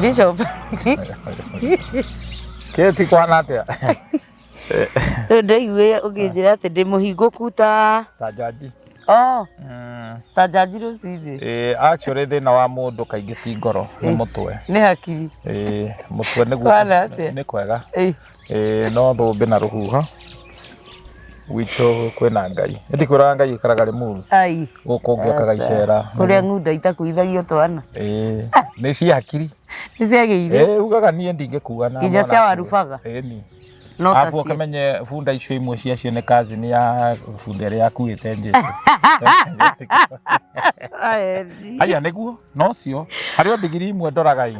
Bishop. Keti kwa natia. Ndaiwe ukijira ati ndi muhinguku ta jaji. Oh. Ta jaji rucije. Actually thina wa mundu kaingi ti ngoro ni mutwe. Ni hakiri. Mutwe niguo ni kwega. No thumbi na ruhuha. Wito kwena ngai. Ndi kwira ngai ikaragari muru. Ai. Gukungiokaga icera. Kuria ngunda itakuithagio twana. Ni cia hakiri. Ni ciageire. Ugaga nie ndingekuga na. Kinya cia warubaga. Ni. Afu kamenye funda icio imwe cia ni kazi ni ya funda ria akuite Jesu. Aya niguo no cio. Hario digiri imwe ndoraga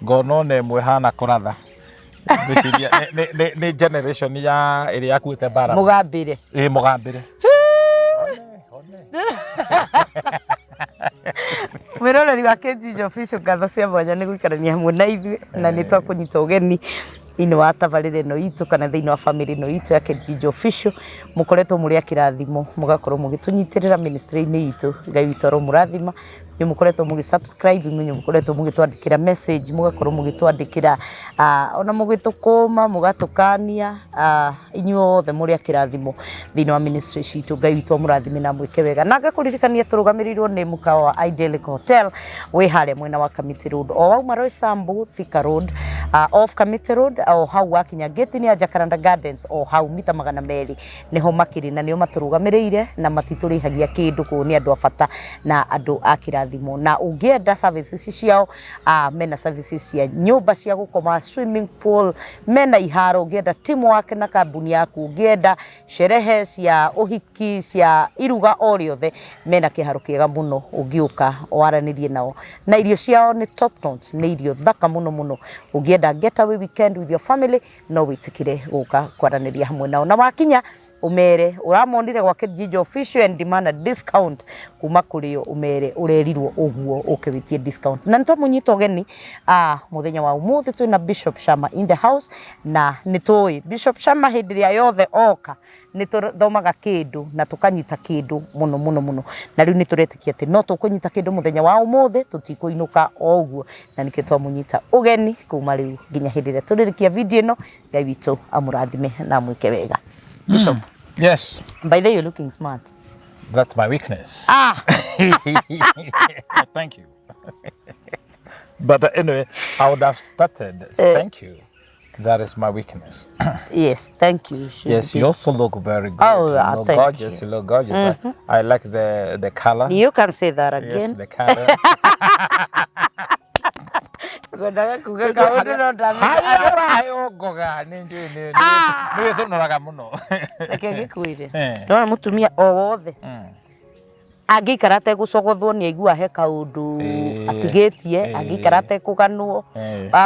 ngono ne imwe hana kuratha. Ni generation ya iri akuite bara. Mugambire. Mugambire. Mwiroreri wa Catejijofficial ngatho cia mwanya ni guikarania hamwe na ithuĩ na ni twakunyita ugeni ini wa tabarire no itu kana thiini wa family no itu ya Catejijofficial mukoretwo muri akirathimo mugakorwo mugitunyitirira ministry-ini itu ngai witu ro murathima ni mukoretwo mugisubscribe ni mukoretwo mugitwandikira message mugakorwo mugitwandikira ona mugitukuma mugatukania inyuothe muri akirathimo thiini wa ministry citu ngai witu murathime na mwike wega na ngakuririkania turugamirirwo ni mukawa wa Idyllic Hotel we hare mwena wa Kamiti Road o wa Maroi Sambu Thika Road off Kamiti Road o hau wakinya gate ni ya Jacaranda Gardens o hau mita 200 niho makiri na nio maturugamirire na matiturihagia kindu ku ni andu abata na andu akirathimo na ungienda services ciao mena services cia nyumba cia gukoma swimming pool mena iharo ungienda teamwork na kambuni yaku ungienda sherehe cia uhiki cia iruga o riothe mena kiharo kiega muno ungiuka waranirie nao na irio ciao ni top notch ni irio thaka muno ungienda getaway weekend with your family no witikire guka kwaraniria hamwe nao na wakinya umere uramonire gwa Catejijofficial and demand a discount kuma kurio umere urerirwo uguo ukiwitie discount na nto munyito geni muthenya wa umuthi twina Bishop Shammah in the house na nitoi Bishop Shammah hindiria yothe oka nituthomaga kindu na tukanyita kindu muno na riu nituretikia ati no tukunyita kindu muthenya wa umuthi tutikuinuka o uguo na nikitwa munyita ugeni kuma riu ginya hindiria turirikia video no ngai witu amurathime na mwike wega. Bishop. Yes. By the way, you're looking smart. That's my weakness. Thank you. But anyway, I would have started. Thank you. That is my weakness. Yes, thank you. Yes, you also look very good. Oh, you look gorgeous. You look gorgeous. I like the color. You can say that again. Yes, the color. Godaga kuga kaodo no dami. Ayo goga ninju ni thunoraga muno. Akege kuire. No mutumia o wothe. Angikara te gucogothwo ni aigua he kaundu atigetie angikara te kuganwo.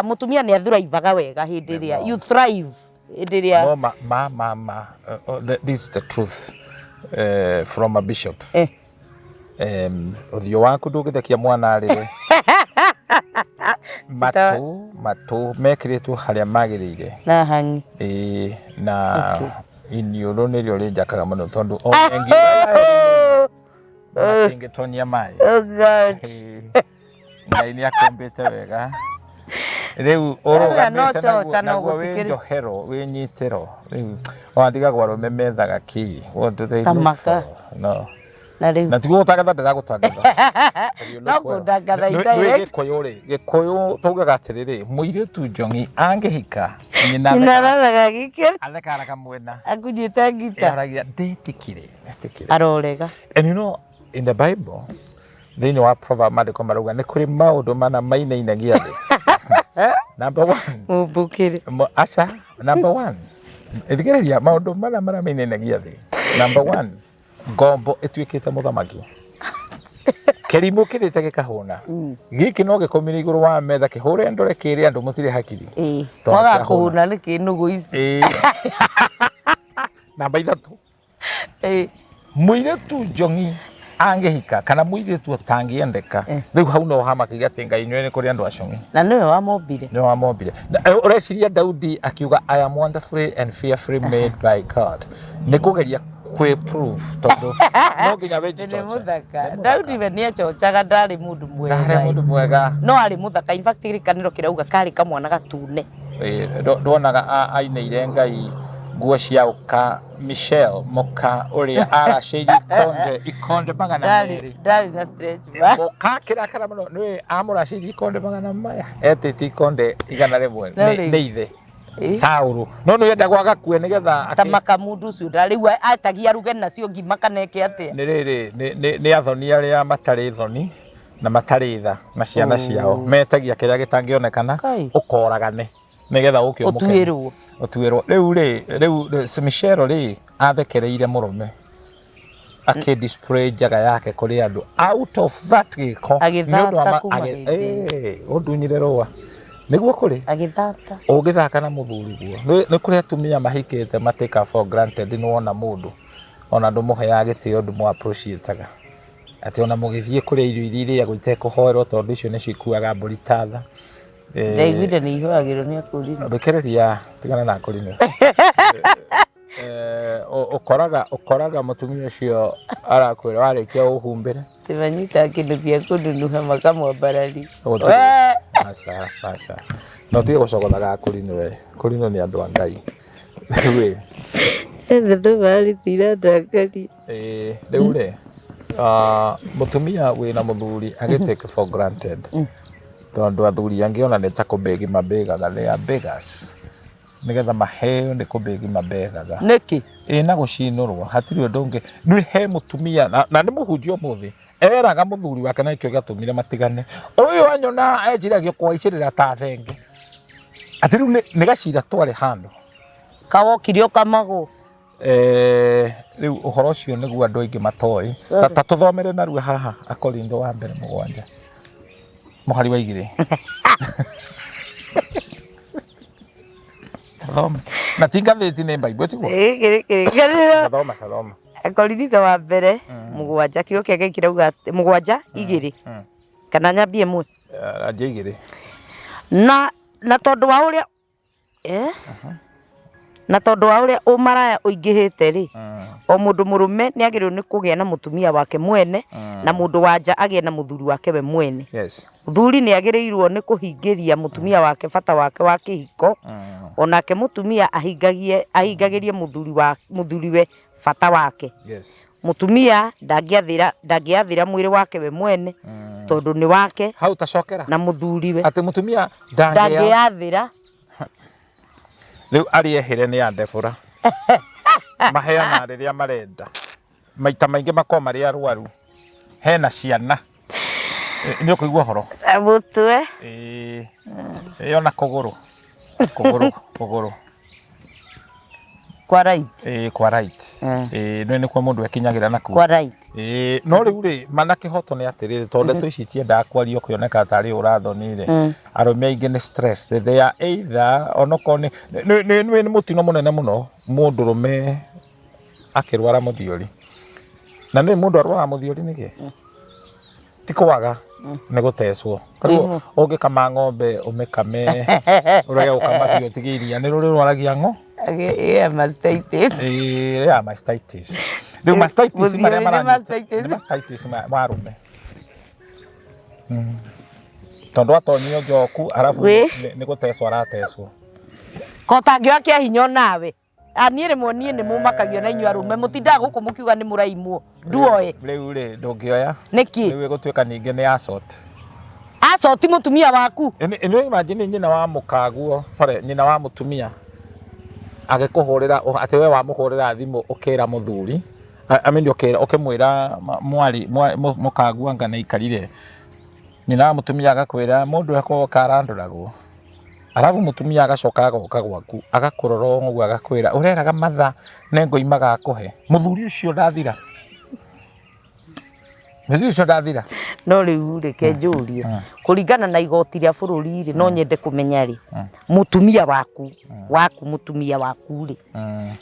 Mutumia ni athuraivaga wega hindiria you thrive hindiria. No ma this is the truth from a bishop. Uthio waku ndugithekia mwana arire. Matu mekiritwo haria magirire na hangi na iniuro nirio rinjakaga muno tondu o engi matingitonia mai ngai ni akombete wega riu urugamite na gwindo hero winyitiro riu wandiga gwaro memethaga ki wontu tamaka no na tigo utagatha ndagutagatha no kundagatha direct gikoyo tugaga atiriri muiritu njongi angihika nyina raraga gikira alekaraga mwena akunyita ngita aragia ndetikire arorega. And you know in the Bible they know proverb madiko maruga ni kuri maundu mana mainainagia thi. Number 1 mubukire acha number 1 ithigiriria maundu mana mainainagia thi. Number 1 ngombo etwikite muthamaki kerimo kirite gikahuna giki no gikomire iguru wa metha kihure ndore kiri andu mutire hakiri twaga kuhuna ni kinugu ici namba 3 muire tu njongi angehika kana muire tu atangiendeka riu hau no hamaki ati ngai nywe kuri andu acungi na niwe wa mobile ureciria Daudi akiuga I am wonderfully and fearfully made by God ni kugeria kwi proof tondu no nginya wenji ni muthaka Daudi we ni achochaga ndari mundu mwega no ari muthaka in fact rikaniro kirauga kari kamwana gatune ndonaga aineire Ngai nguo cia uka Michelle Moka uria araciri ikonde magana meri ndari na stretch ba Moka kirakara muno ni amuraciri ikonde magana maya etete ikonde igana rimwe ni ithe Sauru no yenda gwaga kue nigetha atamaka mundu ucio ndari wa atagia ruge nacio ngima kaneke ate ni riri ni athoni aria matari thoni na matari tha na ciana ciao metagia kiria gitangionekana ukoragane nigetha ukio otuirwo riu Michelle ri athekereire murume display jaga yake kuri andu out of that giko agithata undunyire roa niguo kuri agithata ugithaka na muthuri guo ni kuri atumia mahikite mateka for granted ni wona mundu ona ndumuheaga gitio ndu mu appreciate ati ona mugithie kuri irio iria gwite kuhoerwo tondu icio ni cikuaga mburi tatha David ni ihoagirwo ni akurino bekereria tigana na akurino ukoraga mutumia ucio arakwira warikia uhumbire tibanyita kindu kia kundunuha makamwambarari asa no tigo gũcogothaga akurino we kurino ni andu a Ngai we ndo bali tira ndakari riu ri mutumia wina muthuri agitake for granted tondu athuri angiona ni ta kubegi mabegaga they are beggars nigetha maheo ni kubegi mabegaga niki na gucinurwo hatiri ndonge ni he mutumia na ni muhunjio muthi eraga muthuri wake na ikio gatumire matigane uyu anyona ejiragio kwa icirira ta thenge atiru ni gacira tware hando kawokirio kamago riu uhoro cio niguo andu aingi matoi ta tuthomere na ruo haha Akorintho wa mbere 7 muhari wa igire na tingatheti ni Bible tiguo thoma Akorintho wa mbere 7 kio kege kirauga 7 2 kana nyambie mwe anje igire na tondu wa uria na tondu wa uria umaraya uingihite ri o mundu murume ni agirirwo ni kugia na mutumia wake mwene na mundu wanja agie na muthuri wake we mwene muthuri ni agirirwo ni kuhingiria mutumia wake bata wake wa kihiko onake mutumia ahingagirie muthuri we bata wake mutumia ndagiathira mwiri wake we mwene tondu ni wake hau tacokera na muthuri we ati mutumia ndagiathira riu ariehere ni andefura maheana riria marenda maita maingi makoma mari arwaru hena ciana ni ukuigua horo mutwe ona kuguru kwa right kwa right ni kwa mundu ekinyagira naku kwa right no riu ri mana kihoto ni atiriri tondu tuici tienda kwario kioneka tari urathonire arume aingi ni stress they are either onoko ni mutino munene muno mundu rume akirwara muthiori na ni mundu arwara muthiori niki tikwaga ni guteswo koguo ungikama ng'ombe umikame urege gukamathio tigiria ni ruri rwaragia ngo mastitis mastitis riu mastitis maria mastitis marume tondu atonyio njoku arafu ni guteswo arateswo kotangio kia hinyo nawe ani rimwe nie ni mumakagio na inyu arume mutinda guku mukiuga ni muraimwo nduoe riu ri ndungioya niki riu gutwika ninge ni assault mutumia waku ino imagine nyina wa mukaguo nyina wa mutumia agikuhurira ati we wa muhurira thimu ukira muthuri ameni ukimwira mwari mukaguo ngana ikarire nyina wa mutumia agakwira mundu eko karanduragwo arafu mutumia agacoka agoka gwaku agakurora nguo agakwira ureraga matha nengo imaga kuhe muthuri ucio ndathira no riu reke njurie kuringana na igoti ria bururi ri no nyende kumenya ri mutumia waku mutumia waku ri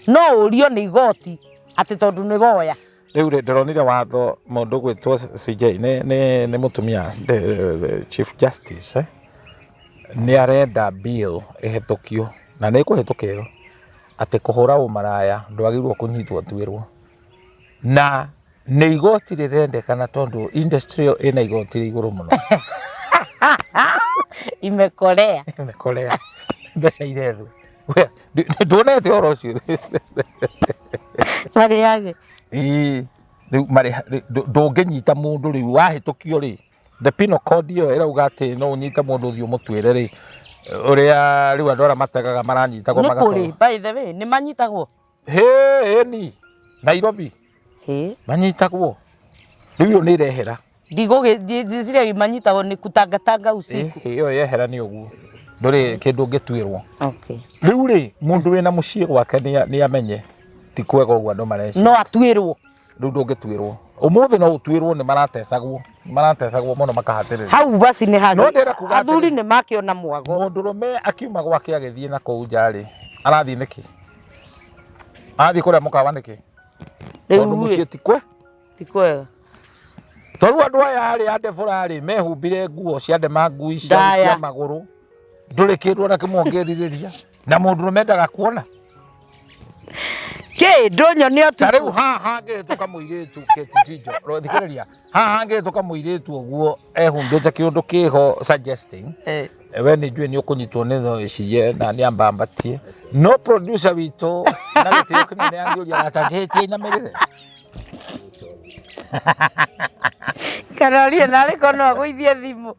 no urio ni igoti ati tondu ni boya riu ri ndironire watho mundu gwitwo CJ ni mutumia Chief Justice ni arenda bill ehetukio na ni kuhetukio ati kuhura umaraya ndwagirwo kunyitwo twirwo na nä igoti rä rendekana tondå industry ä na igoti rä igå må no Imekorea. imekorea mbeca irethwo ndwonete horo å cio Marĩ age. rä u ndå ngä nyita må ndå rä u wahä tå kio rä the penal code ĩyo ĩrauga atĩ no ũnyite mũndũ ũthiũ mũtwĩre rĩ ũrĩa rĩu andũ arĩa mategaga maranyitagwo nĩ kũrĩ by the way nĩ manyitagwo ni Nairobi manyitagwo rĩu ĩyo nĩ ĩrehera ndigũgĩciria manyitagwo nĩ kutangatanga usiku ĩyo yehera nĩ ũguo ndũrĩ kĩndũ ũngĩtuĩrwo rĩu rĩ mũndũ wĩna mũciĩ gwake nĩ amenye ti kwega ũguo andũ mareci no atuĩrwo rĩu ndũngĩtuĩrwo ũmũthĩ no ũtuĩrwo nĩ maratecagwo mũno makahatĩrĩria hau basi nĩ handũ athuri nĩ makĩona mwago mũndũrũme akiuma gwake agĩthiĩ na kũu nja rĩ arathiĩ nĩkĩ arathiĩ kũrĩa mũkawa nĩkĩ tondũ mũciĩ ti kwega tondũ andũ aya rĩ andebũra rĩ mehumbire nguo cia ndema ngui cia magũrũ ndũrĩ kĩndũ ona kĩmwongerirĩria na mũndũrũme ndagakuona ndũnyone ta rĩu haha ngĩhĩtũka mũirĩtu Catejijofficial thikĩrĩria haha ngĩhĩtũka mũirĩtu ũguo ehumbĩte kĩũndũ kĩho suggesting we nĩ njũĩ nĩ ũkũnyitwo nĩ tho ĩcirie na nĩ ambambatie no producer witũ na gĩtĩo kĩnene angĩũria atangĩhĩtie inamĩrĩre kana ũrie narĩ korwo no agũithie thimũ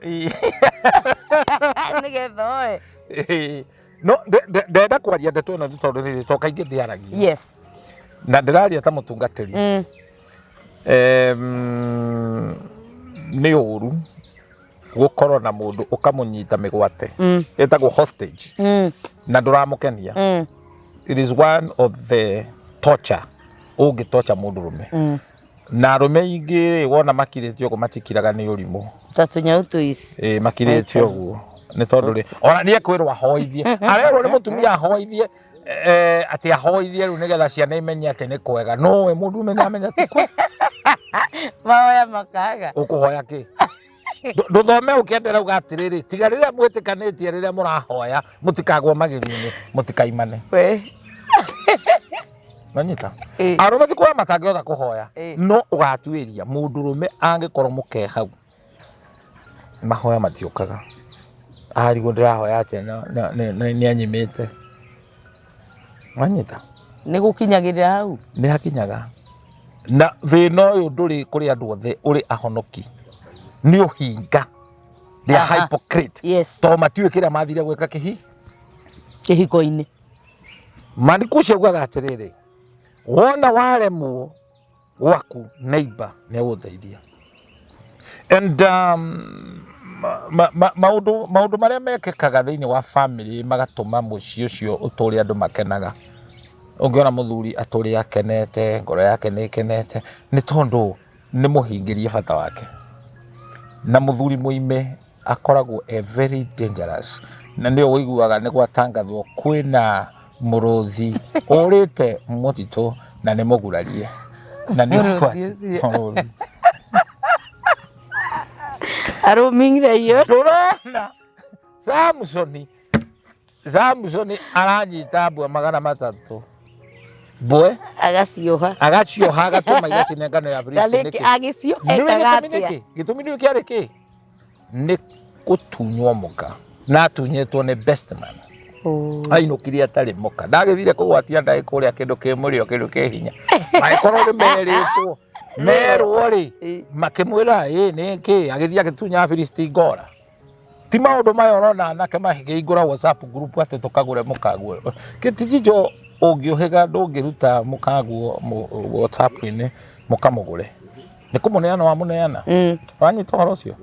nĩgetha oe no ndenda kwaria ndeto ĩno tondũ nĩ to kaingĩ ndĩaragia yes na ndĩraria ta mũtungatĩri nĩ ũru gũkorwo na mũndũ ũkamũnyita mĩgwate ĩtagwo hostage na ndũramũkenia it is one of the torture ũngĩtocha mũndũrũme na arũme ingĩ wona makirĩtio ũguo matikiraga nĩ ũrimũ ta tũnyaũtũ ici makirĩtio ũguo nĩ tondũ rĩ ona nĩ ekwĩrwo ahoithie arerwo nĩ mũtumia ahoithie atĩ ahoithie rĩu nĩgetha ciana imenye atĩ nĩ kwega no we mũndũrũme nĩ amenya ti kwega mahoya makaga ũkũhoya kĩ ndũthome ũkĩenderea uga atĩrĩrĩ tiga rĩrĩa mwĩtĩkanĩtie rĩrĩa mũrahoya mũtikagwo magĩrio-inĩ mũtikaimane nanyita arũme ti kwaya matangĩhota kũhoya no ũgatuĩria mũndũrũme angĩkorwo mũke hau mahoya matiũkaga arigwo ndĩrahoya atĩ nĩ anyimĩte nanyita nĩ gũkinyagĩrĩra hau nĩ hakinyaga na thĩna ũyũ ndũrĩ kũrĩ andũ othe ũrĩ ahonoki nĩ ũhinga nĩ hypocrite tondũ matiũĩ kĩrĩa mathire gwĩka kĩhiko-inĩ Maandiko ugaga atĩrĩrĩ wona waremwo gwaku neighbor nĩ agũteithia and maũndũ marĩa mekĩkaga thĩinĩ wa family magatũma mũciĩ ũcio ũtũũre andũ makenaga ũngĩona mũthuri atũũre akenete ngoro yake nĩ ikenete nĩ tondũ nĩ mũhingĩrie bata wake na mũthuri mũime akoragwo very dangerous na nĩ ũiguaga nĩ gwatangathwo kwĩna mũrũthi ũrĩte mũtitũ na nĩ mũgurarie na nĩ ũkwati arũmingire iyo ndũrona Samson aranyita mbwe 300 mbwe agacioha agatũma igacine ngano ya briefcase agĩciohekaga atĩa gĩtũmi nĩ kĩarĩ kĩ nĩ gũtunywo mũka na atunyĩtwo nĩ best man ainũkire atarĩ mũka ndagĩthire kũgwatia ndaĩ kũrĩa kĩndũ kĩ mũrĩo kĩndũ kĩ hinya angĩkorwo nĩ merwo rĩ makĩmwĩra nĩ kĩ agĩthiĩ agĩtunya Filisti ngora ti maũndũ maya ũrona anake mahingũra WhatsApp group atĩ tũkagũre mũkaguo Catejijofficial ũngĩũhĩga ndũngĩruta mũkaguo WhatsApp-inĩ mũkamũgũre nĩ kũmũneana wa mũneana wanyita ũhoro ũcio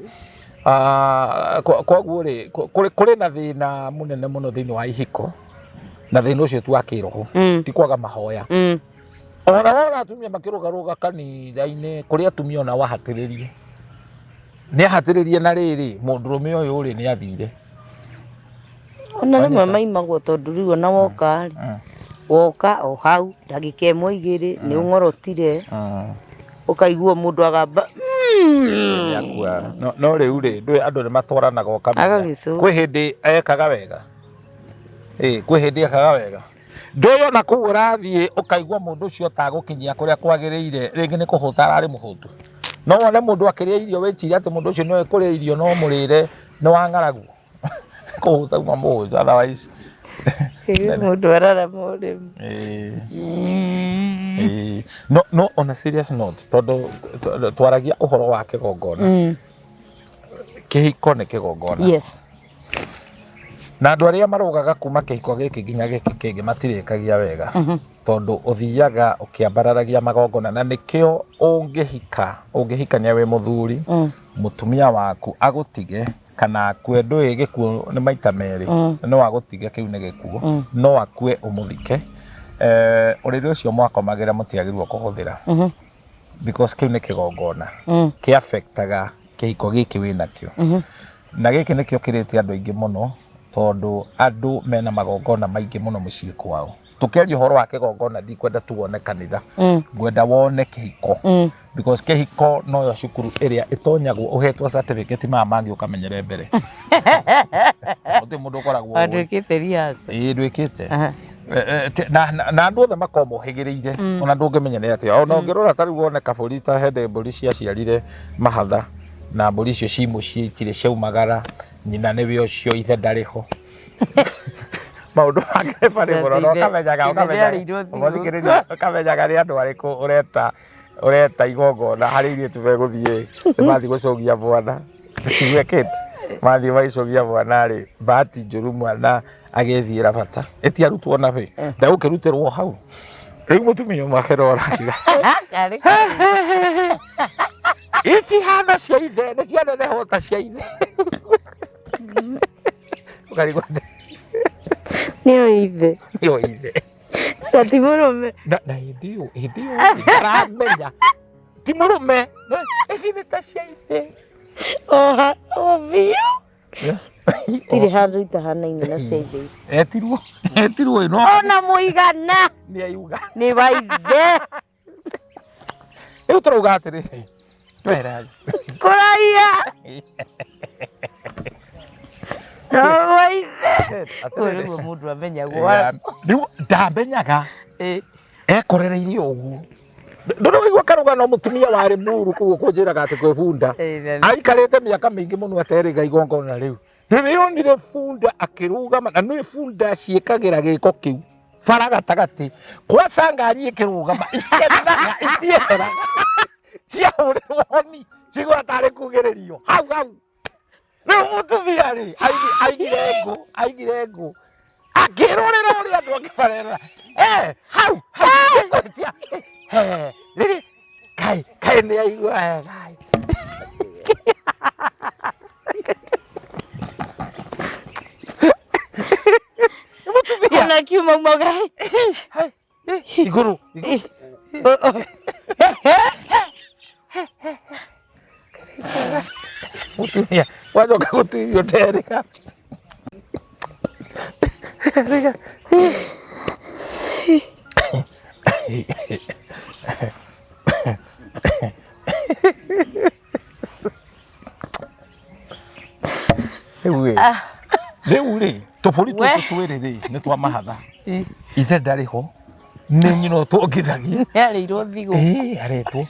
koguo rĩ kũrĩ na thĩna mũnene mũno thĩinĩ wa ihiko na thĩna ũcio tu wa kĩroho ti kwaga mahoya ona wona atumia makĩrũgarũga kanitha-inĩ kũrĩ atumia ona wahatĩrĩrie nĩ ahatĩrĩrie na rĩrĩ mũndũrũme ũyũ rĩ nĩ athire ona rĩmwe maimagwo tondũ rĩu ona woka o hau ndagĩka ĩmwe igĩrĩ nĩ ũng'orotire ũkaiguo mũndũ agamba no rĩu rĩ ndũĩ andũ nĩ matwaranaga ũkamenya kwĩ hĩndĩ ekaga wega kwĩ hĩndĩ ekaga wega ndoyo na ku urathie ukaigwa mundu ucio tagukinyia kuria kwagiriire ringi ni kuhuta ari muhutu no wone mundu akiria irio wiciria ati mundu ucio no ekuria irio no murire no wangaragu kuhuta mamu otherwise mundu arara murimi no on a serious note todo twaragia uhoro wa kigongona kihiko ni kigongona yes na andu aria marugaga kuma kihiko giki nginya giki kingi matirikagia wega tondu uthiaga ukiambararagia magongona na nikio ungihikania we muthuri mutumia waku agutige kana kwendu igikuo ni maita meri no agutige kiu ni gikuo no akue umuthike uriri ucio mwakomagira mutiagirwo kuhuthira because kiu ni kigongona ki affectaga kihiko giki winakio na giki nikio kirite andu aingi muno tondu andu mena magongona maingi muno mucii kwao tukeria horo wa kigongona ndikwenda tuone kanitha ngwenda wone kihiko because kihiko no yo cukuru iria itonyagwo uhetwa certificate mangi ukamenyere mbere uti mundu koragwo adwikite rias ndwikite na andu othe makomohigiriire ona ndungimenyere ati ona ngirora tari wone kaburi ta hende mburi cia ciarire mahatha na mburi icio ci mucii itire ciaumagara nyina niwe ucio ithe ndariho maundu make bari muno kamenyaga kamenyaga ri andu ariku ureta igongona hari irie tubeguthie mathi gucogia mwana wekete mathi maicogia mwana ri bahati njuru mwana agethira bata eti arutwo na we ndagukirutirwo hau riu mutumia makerora kiga ici hana cia ithe ni ciana ne hota cia ithe ukarigwa niyo ithe ati murume na hidio aramenya ti murume ici ni ta cia ithe ovio tiri handu itahanaine na cia ithe etirwo ino ona muigana ni ayuga ni wa ithe riu turauga atiriri twera kuraia wa ithe uriguo mundu amenyagwo riu ndamenyaga ekorereirie uguo ndurigwa karugano mutumia wari muru kuguo kunjiraga ati kwibunda aikarite miaka mingi muno ateriga igongona riu ndirionire funda akirugama na nui funda ciikagira giko kiu faraga tagati kwa sangari ikirugama ikeraga itieraga cia uroni cigwa tari kugiririo hau no mutumia ri aigire ngo akirorera uri andu akifarera hau kotia riri kai ni aigua mutumia na kiuma moga iguru mutumia wazoka kutuirio tereka Reuri tofuri twiriri ni twa mahatha ithe ndariho ni nyino tongithagia yareirwo thigo aretwo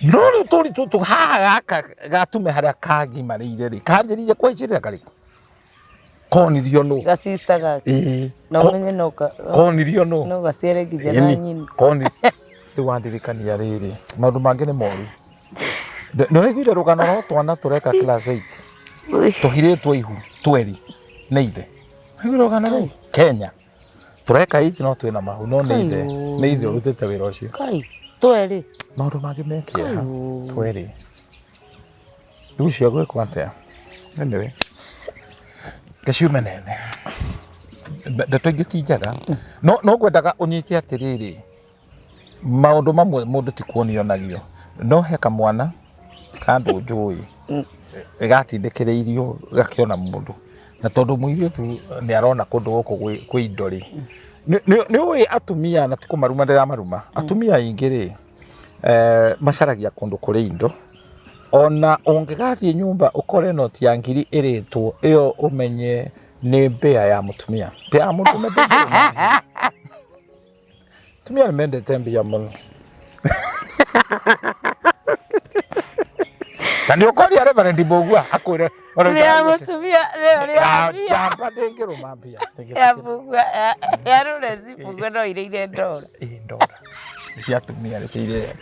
no ri turi tutu haga gatume haria kagimarire ri kanjirije kwicirira kariku konirio no ga sister gake no menye no konirio no gaciere nginya na nyini koni riwandirikania riri maundu mangi ni moru no regire rugano no twana tureka class 8 tuhiretwo ihu tweri ni ithe rugano ri Kenya tureka iti no twina mahu no ni ithe urutite wira ucio kai tweri maundu mangi mekia tweri ucio gwe kwate anyway Kashume nene ndatwingitijaga no ngwendaga unyite atiriri maundu mamwe mundu ti kuonionagio no heka mwana kandu njui igatindikiriirio gakiona mundu na tondu muirio tu ni arona kundu guku kwi indori ni ui atumia na tikumaruma ndira maruma atumia ingiri macaragia kundu kuri indo ona ungigathie nyumba ukore noti ya ngiri iritwo iyo umenye ni mbea ya mutumia mbea ya mundu atumia nĩ mendete mbia mũno. Kandi ũkoria Reverend Mbogua akwĩre ya mutumia ya amba ndĩngĩrũma mbia. Ya Mbogua ya rũrezi Mbogua no ireire ndora. Ndora. Cia atumia nĩ cia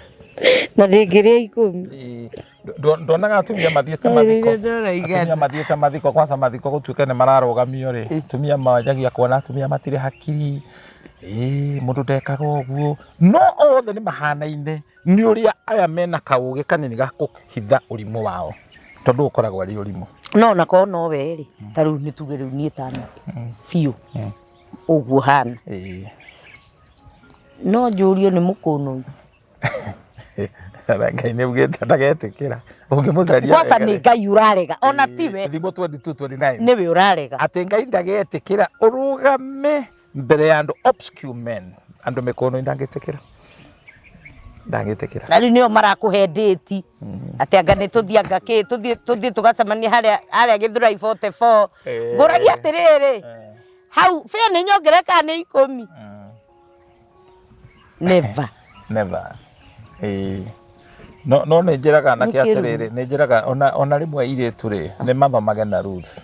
na ndĩngĩrĩa 10. Ndonaga atumia mathiĩte mathiko. Atumia mathiĩte mathiko kwanza mathiko gũtuĩka nĩ mararũgamio rĩ. Atumia majagia kuona atumia matirĩ hakiri. Mũndũ ndekaga ũguo. No othe nĩ mahanaine. Nĩ ũrĩa aya mena kaũgĩ kanini ga kũhitha ũrimũ wao. Tondũ ũkoragwo arĩ ũrimũ. No nako no we rĩ. Ta rĩu nĩ tuge rĩu niĩ tano. Biũ. Ũguo hana. No njũrio nĩ mũkũnũ. Ngai nĩ ugĩte ndagetĩkĩra. Ũngĩmũtharia. Kwanza nĩ Ngai ũrarega. Ona tiwe. Thimo 22:29. Nĩwe ũrarega. Atĩ Ngai ndagetĩkĩra ũrũgame mbere ya andũ obscure men. Andũ mĩkũnũ ndangĩtĩkĩra. Ndangĩtĩkĩra. Na rĩu nĩo marakũhe date. Atĩ anga nĩ tũthianga kĩ tũthiĩ tũgacemania harĩa Gĩthũrai 44. Ngũragia atĩrĩrĩ. Hau fare nĩ nyongereka nĩ 10. Never. Never. No nĩ njĩraga na kĩa atĩrĩrĩ nĩ njĩraga ona rĩmwe irĩtu rĩ nĩ mathomage na Ruth.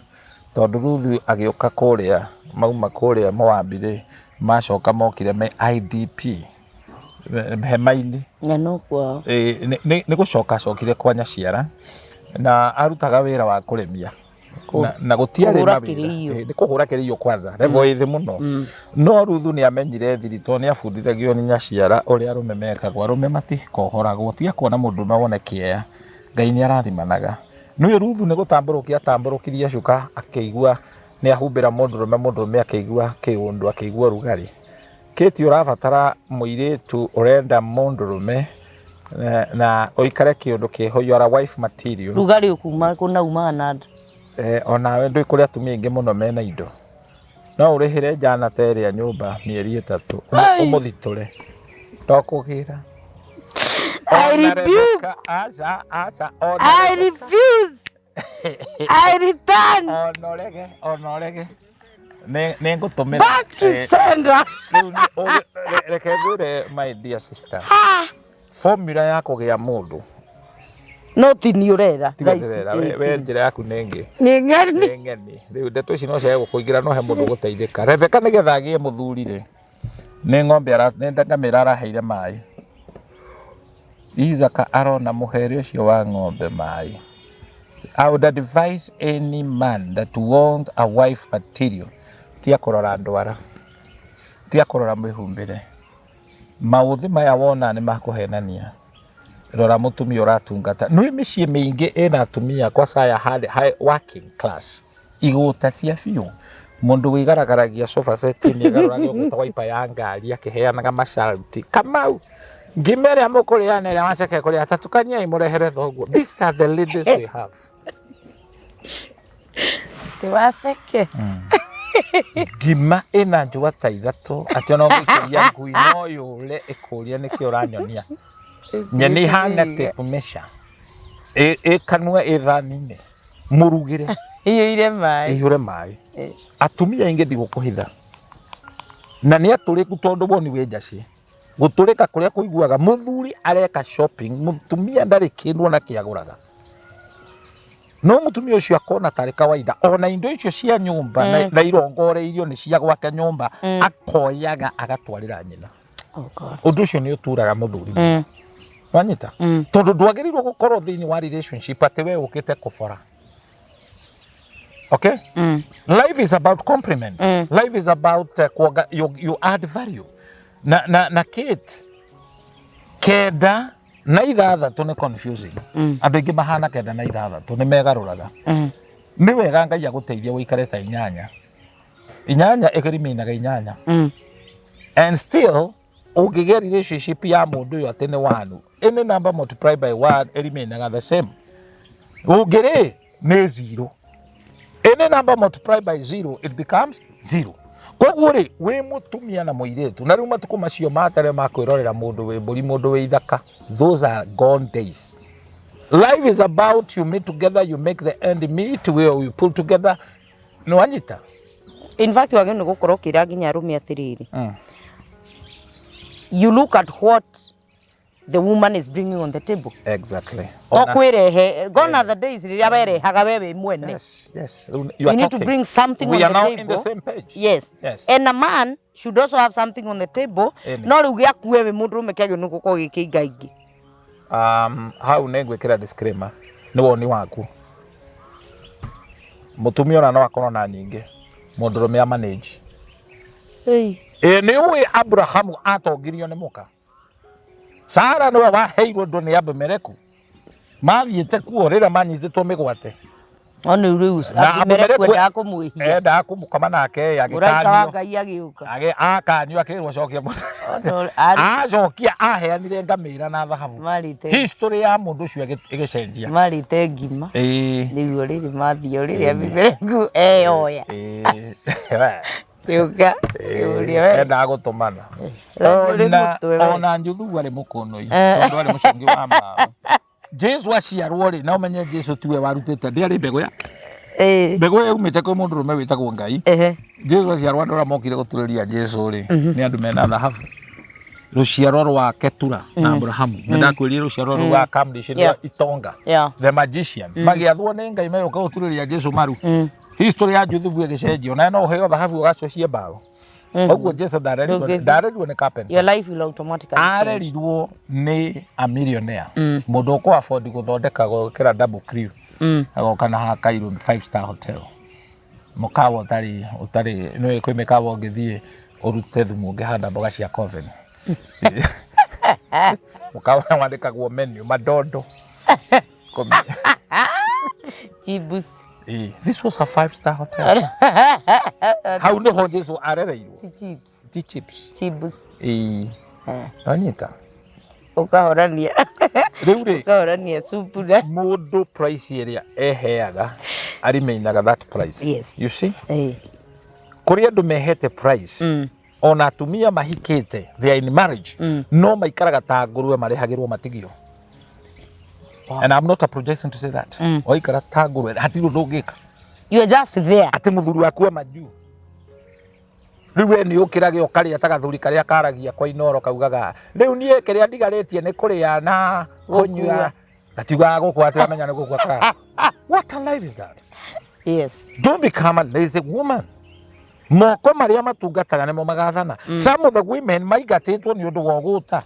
Tondũ Ruth agĩũka kũrĩa mauma kũrĩa Moabi rĩ macoka mokire me IDP hema-inĩ. No kwao. Nĩ gũcoka cokire kwa nyaciara na arutaga wĩra wa kũrĩmia. Na gũtiarĩ mawĩra. Nĩ kũhũra kĩrĩio kwanza. Level ĩthĩ mũno. No Ruthu nĩ amenyire thirito nĩ abundithagio nĩ nyaciara ũrĩa arũme mekagwo. Arũme matikohoragwo. Tiga kuona mũndũ wone kĩeya. Ngai nĩ arathimanaga. Nĩ Ruthu nĩ gũtambũrũkia tambũrũkirie cuka akĩigua nĩ ahumbĩra mũndũrũme akĩigua kĩũndũ akĩigua rugarĩ. Kĩti ũrabatara mũirĩtu ũrenda mũndũrũme na ũikare kĩũndũ kĩho you are a wife material. Rugarĩ ũkuma kũnauma nada. Ona we ndũĩ kũrĩa atumia aingĩ mũno mena indo. No ũrĩhĩre njana ta ĩrĩa nyũmba mĩeri 3 ũmũthitũre. Tokũgĩra. I refuse. I refuse. I return. Onorege. Nĩ ngũtũmĩra. Back to sender. Reke ngwĩre my dear sister. Formula ya kũgĩa mũndũ. No ti nĩ ũrera. We njĩra yaku nĩ ngĩ. Nĩ ng'eni. Rĩu ndeto ici no ciage gũkũingĩra no he mũndũ gũteithĩka. Rebeka nĩgetha agĩe mũthuri rĩ. Nĩ ng'ombe ngamĩra araheire maĩ. Isaka arona mũhere ũcio wa ng'ombe maĩ. I would advise any man that wants a wife material. Tia kũrora ndwara. Tia kũrora mwĩhumbĩre. Maũthĩ maya wona nĩ makũhenania. Rora mũtumia ũratungata. Nĩ mĩciĩ mĩingĩ ĩna atumia kwa saya high working class. Igũta cia biũ. Mũndũ wĩgaragaragia sofa set nĩ agarũraga ũgũta waipa ya ngari akĩheanaga masharti. Kamau. Ngimere mũkũrĩana ĩrĩa waceke kũrĩa atatukania imũrehere thoguo. These are the ladies we have. Tiwaseke. Ngima ĩna njũa ta ithatũ atĩ ona ũngĩkĩria ngui no yũre ĩkũria nĩkĩ ũranyonia. Nyeni ihana tape measure. Ĩkanua ĩthani-inĩ. Mũrugĩre. Iyũre maĩ. Atumia aingĩ ndigũkũhitha. Na nĩ atũrĩku tondũ woni wĩ njaci. Gũtũrĩka kũrĩa kũiguaga mũthuri areka shopping mũtumia ndarĩ kĩndũ ona kĩagũraga. No mũtumia ũcio akona tarĩ kawaida ona indo icio cia nyũmba na irongoreirio nĩ cia gwake nyũmba akoyaga agatwarĩra nyina. Ũndũ ũcio nĩ ũturaga mũthuri. Wanyita? Tondũ ndwagĩrĩirwo gũkorwo thĩinĩ wa relationship atĩ we ũkĩte kũbora. Okay? Life is about compliment. Life is about you add value. Na Kate kenda na ithathatũ nĩ confusing. Andũ aingĩ mahana kenda na ithathatũ nĩ megarũraga. Nĩ wega Ngai agũteithia ũikare ta 8. 8 ĩkĩriminaga 8. And still ũngĩgĩa relationship ya mũndũ ũyũ atĩ nĩ 1. Any number multiplied by 1 ĩriminaga the same. Ũngĩrĩ nĩ 0. Any number multiplied by 0 it becomes 0. Koguo rĩ wĩ mũtumia na mũirĩtu na rĩu matukũ macio matere ma kwĩrorera mũndũ wĩ mbũri mũndũ wĩ ithaka. Those are gone days. Life is about you meet together, you make the end meet, where you pull together. No anyita. In fact wagĩrĩirwo gũkorwo kĩra nginya arũme atĩrĩrĩ. you look at what the woman is bringing on the table. Exactly. Gone are the days Yes. You need to bring something we on the table. We are now in the same page. Yes. And a man should also have something on the table. No rugia kuwe mundu mekage nuko ko gikinga ingi. How negwekera disclaimer ni woni waku. Mutumia ona no akorwo na nyingi. Mundurume a manage. Hey. Ni uwe Abrahamu atongirio ni muka. Sara no waheirwo ndo ni Abimeleku. Mathiete kuo rira manyititwo migwate. Onu riu Abimeleku ndakumuhia. Ndakumukoma nake agikanio. Uraika wa Ngai agiuka. Akanio akirwo cokia mundu. Acokia aheanire ngamira na thahabu. History ya mundu ucio igicenjia. Marite ngima. Riu riri mathio riri Abimeleku oya. Yuka. Enda gutumana. Ona njuthu ari mukonoi. Tondu ari mucongi wa mbao. Jesu aciarwo ri na umenye Jesu tiwe warutite ndiari mbego ya. Mbego ya umite kwa mundu rume witagwo Ngai. Jesu aciarwo ndora mokire guturiria Jesu ri. Ni andu mena thahabu. Ruciaro rwa Ketura na Abrahamu. Ndakwiri ruciaro rwa Kamdish rwa Itonga. The magician. Magiathwo ni Ngai meyoka guturiria Jesu maru. History ya Juthu igicenjio na no heo thahabu ugacocie mbao. Oguo Jesu ndarerirwo ni carpenter. Your life will automatically change. Arerirwo ni a millionaire. Mundu uko afford guthondeka gukira double crew. Agoka na ha Cairo 5-star hotel. Mukawa utari no kwime kawa ngithie urute thumu ngihanda mboga cia coven. Mukawa wandikagwo menu madondo. Chibus. This was a 5-star hotel. How no ho Jesu arereirwo? Chips. Chibus. Anita. Ukahorania. Riure. Ukahorania supu da. Mundu price area eheaga ari meinaga that price. Yes. You see? Kuria andu mehete price. Ona atumia mahikite they are in marriage. No maikaraga ta ngurue marihagirwo matigio. Wow. And I'm not apologizing to say that. Oikara ta ngurue hatiru ndungika. You are just there. Ati muthuri waku amaju. Riwe ni ukirage okaria tagathuri karia karagia kwa inoro kaugaga riu nie kiria ndigaritie ni kuria na kunyua gatiga gukwatira menya ni gukwa. What a life is that? Yes. Don't become a lazy woman. Moko maria matungataga nimo magathana. Some of the women maigatitwo ni undu wa guta.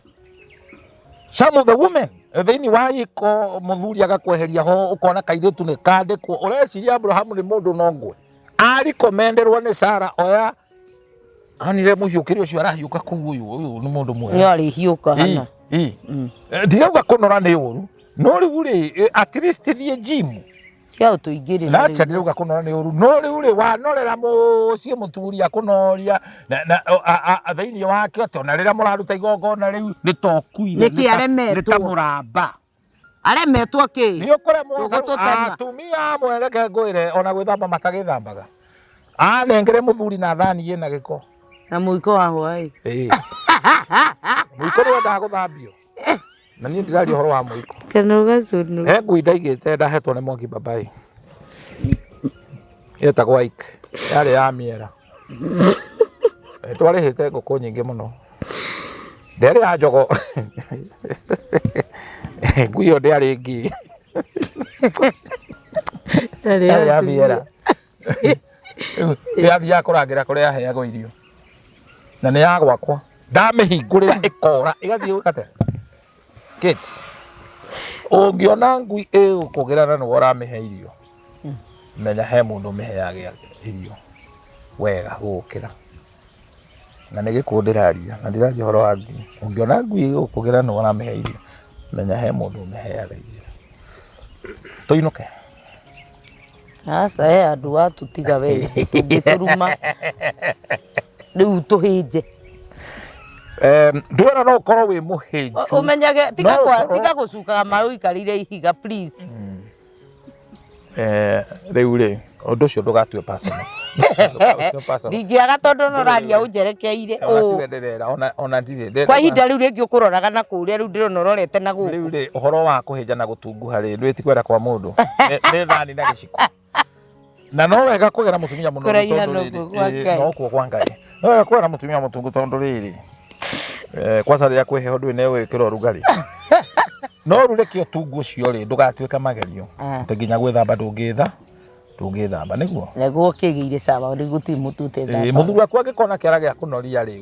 Some of the women thini wa iko muthuri agakweheria ho ukona kaithitu ni kandikwo ureciria Abrahamu ni mundu nongwe ari commenderwo ni Sara oya anire muhiukirio cio arahiuka ku uyu ni mundu mwe yari hiuka hana ndirauga kunora ni uru no riu ri at least thie gym ya utuigire na acha ndirauga kunora ni uru no riu ri wanorera mucie muturia kunoria na thini wake otona rira muraruta igongona riu ni tokuire ni kiaremetwo ni tamuramba aremetwo ki ni ukore mwaga atumia mwereke ngwire ona gwithamba matagithambaga nengere muthuri na thani yena giko na muiko wa hwai muiko ro ndaguthambio na ni ndirari horo wa muiko kana ugacunu ngui ndaigite ndahetwo ni Mwangi babai yetagwo Ike yari ya miera twarihite ngũkũ nyingĩ muno nderi ya njogo ngui yo ndari ngi ya miera ya kũrangira kũrĩa heagwo irio na nĩ ya gwakwa ndamĩhingũrĩra ĩkora ĩgathiĩ gũkate kit ũngĩona ngui ĩgũkũgĩra na ũramĩhe irio menya he mũndũ ũmĩheaga irio wega gũkĩra na nĩ gĩkũ ndĩraria na ndĩraria ũhoro wa ngui ũngĩona ngui ĩgũkũgĩra na ũramĩhe irio menya he mũndũ ũmĩheaga irio tũinũke asa andu atutiga we tũngĩtũruma rĩu tũhĩnje ndwara no ũkorwo wĩ mũhĩnju ũmenyage tiga gũcukaga maĩ ũikarĩire ihiga please rĩu rĩ ũndũ ũcio ndũgatue personal ndingĩaga tondũ noraria ũnjerekeire ona ndirĩ kwa ihinda rĩu rĩngĩ ũkũroraga na kũrĩa rĩu ndĩrona ũrorete na gũkũ rĩu rĩ ũhoro wa kũhĩnja na gũtunguha rĩ ndwĩti kwenda kwa mũndũ nĩ thani na gĩciko na no wega kũgera mũtumia mũno tondũ rĩrĩ no kuo kwa Ngai no wega kũgera mũtumia mũtungu tondũ rĩrĩ Kwanza rĩrĩa kwĩheho ndũĩ nĩwĩkĩra ũrugarĩ no rũreke ũtungu ũcio rĩ ndũgatuĩka magerio atĩ nginya gwĩthamba ndũngĩthamba nĩguo kĩgĩire sawa rĩ gũtirĩ mũtute thamba mũthuri waku angĩkona kĩara gĩa kũnoria rĩ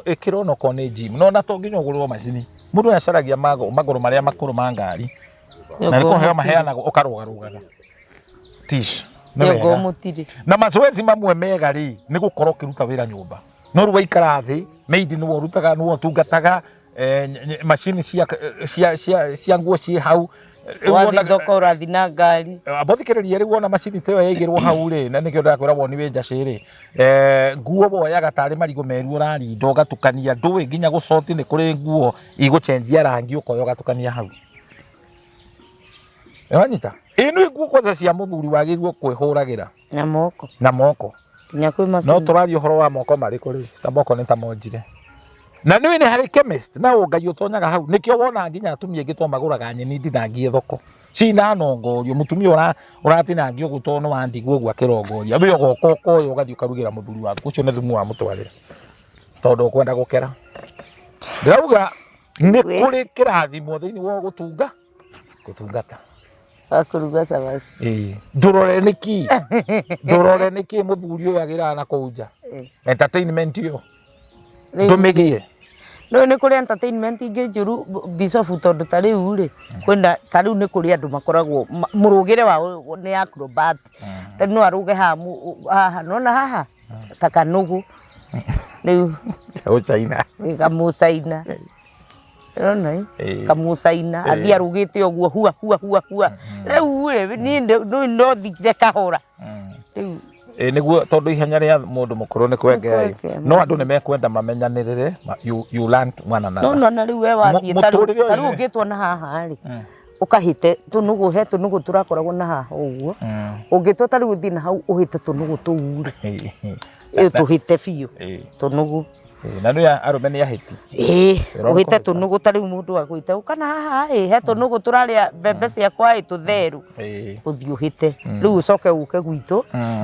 ĩkĩra onoko nĩ gym no na to nginya ũgũrĩrwo macini mũndũ nĩacaragia magũrũ marĩa makũrũ ma ngari na nĩkũheo maheanagwo ũkarũgarũgaga tish na mazoezi mamwe mega rĩ nĩ gũkorwo ũkĩruta wĩra nyũmba no rĩu waikara thĩ maidi nĩwe ũrutaga nĩwe ũtungataga macini cia nguo ciĩ hau wathi thoko ũrathi na ngari abothikĩrĩria rĩu wona macini ta ĩyo yaigĩrwo hau rĩ na nĩkĩo ndakwĩragwo nĩ wĩnjacĩ rĩ nguo woyaga tarĩ marigũ meru ũrarinda ũgatukania ndũĩ nginya gũcoti nĩ kũrĩ nguo igũcenjia rangi ũkoya ũgatukania hau wanyita ĩno nguo kwanza cia mũthuri wagĩrĩirwo kwĩhũragĩra na moko nginya kwĩ macini no tũrathi ũhoro wa moko marĩ kũrĩ ta moko nĩ ta monjire na nĩ harĩ chemist na ũngai ũtonyaga hau nĩkĩo wona nginya atumia aingĩ to magũraga nyeni ndinangie thoko cina nongorio mũtumia ũratinangio gũtono wa ndigũ ũguo akĩrongoria we ũgokoyo ũgathiĩ ũkarugĩra mũthuri waku ũcio nĩ thumu wa mũtwarĩre tondũ ũkwenda gũkera ndĩrauga nĩ kũrĩ kĩrathimo thĩinĩ wa gũtungata akũruga cabaci ndũrore nĩkĩ mũthuri ũyũ agĩraga na kũu nja entertainment ĩyo ndũmĩgie no nĩ kũrĩ entertainment ingĩ njũru Bishop tondũ ta rĩu rĩ kwenda ta rĩu nĩ kũrĩ andũ makoragwo mũrũgĩre wao nĩ acrobat ta no arũge haha nona haha ta kanũgũ rĩu China kamũcaina nona kamũcaina athi arũgĩte ũguo hua rĩu rĩ niĩ no thikire kahora rĩu nĩguo tondũ ihenya rĩa mũndũ mũkũrũ nĩ kwengea no andũ nĩ mekwenda mamenyanĩrĩre you learn one another no na rĩu we wathiĩ ta rĩu ũngĩtwo na haha rĩ ũkahĩte tũnũgũ he tũnũgũ tũrakoragwo na haha ũguo ũngĩtwo ta rĩu ũthiĩ na hau ũhĩte tũnũgũ tũu rĩ tũhĩte biũ tũnũgũ na nĩ arũme nĩ ahĩti ũhĩte tũnũgũ ta rĩu mũndũ agũĩte ũkana haha he tũnũgũ tũrarĩa mbembe ciakwa tũtherũ ũthiĩ ũhĩte rĩu ũcoke ũke gwitũ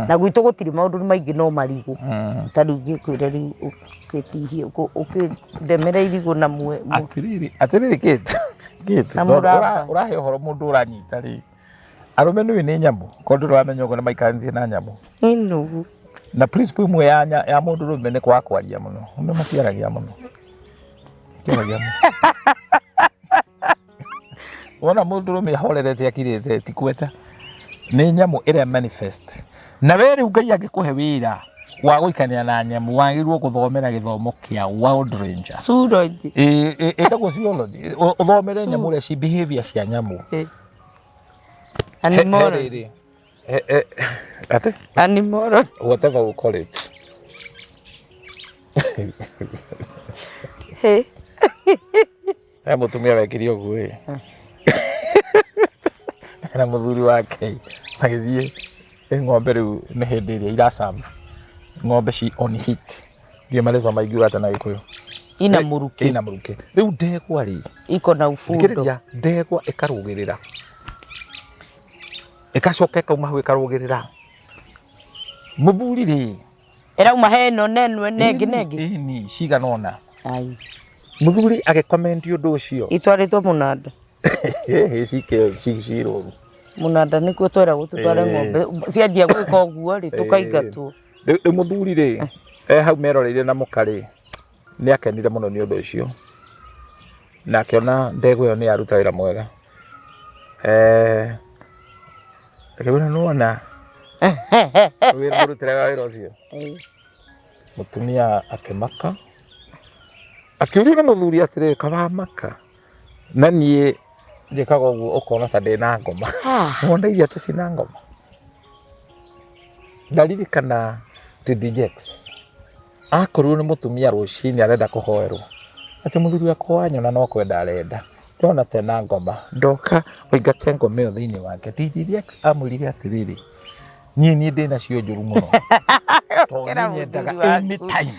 na gwitũ gũtirĩ maũndũ maingĩ no marigũ ta rĩu ngĩkwĩra rĩu ũkĩtihie ũkĩndemera irigũ na atĩrĩrĩ kĩte ũrahe ũhoro mũndũ ũranyita rĩ arũme nĩ nyamũ kodũ ũramenya ũguo nĩ maikarĩtie na nyamũ na principle imwe ya mũndũ rũme nĩ kwaga kwaria mũno nĩ matiaragia mũno wona mũndũ rũme ahorerete akirĩte tikweta nĩ nyamũ ĩrĩa manifest na we rĩu Ngai angĩkũhe wĩra wa gũikania na nyamũ wagĩrĩirwo gũthomera gĩthomo kĩa wild ranger ĩtagwo zoology ũthomere nyamũ ũrĩa ci behavior cia nyamũ animal whatever we call it mũtumia wekire ũguo na mũthuri wake magĩthiĩ ng'ombe rĩu nĩ hĩndĩ ĩrĩa iracabu ng'ombe ci on heat ndio marĩtwa maingĩ ata na Gĩkũyũ ina mũruke rĩu ndegwa rĩ iko na ufundo ndegwa ĩkarũgĩrĩra ĩgacoka ĩkauma hau ĩkarũgĩrĩra mũthuri rĩ ĩrauma heno nengi ni cigana ona mũthuri agĩkomendi ũndũ ũcio itwarĩtwo mũnanda cirũru mũnanda nĩkuo twera gũtũtware ng'ombe cianjia gwĩka ũguo rĩ tũkaingatwo rĩu mũthuri rĩ hau meroreire na mũkarĩ nĩ akenire mũno nĩ ũndũ ũcio na akĩona ndegwa ĩyo nĩ yaruta wĩra mwega akĩbona nona wĩra mũrutĩraga wĩra ũcio mũtumia akĩmaka akĩũria na mũthuri atĩrĩrĩ kawamaka na niĩ njĩkaga ũguo ũkona ta ndĩna ngoma wondeithia tũcina ngoma ndaririkana TDJX akorwo nĩ mũtumia rũcinĩ arenda kũhoerwo atĩ mũthuri wakwa wanyona no kwenda arenda ndona tena ngoma ndoka oingate ngoma ĩyo thĩinĩ wake TDJX amwĩrire atĩrĩrĩ niĩ ndĩnacio njũru mũno tondũ nyendaga anytime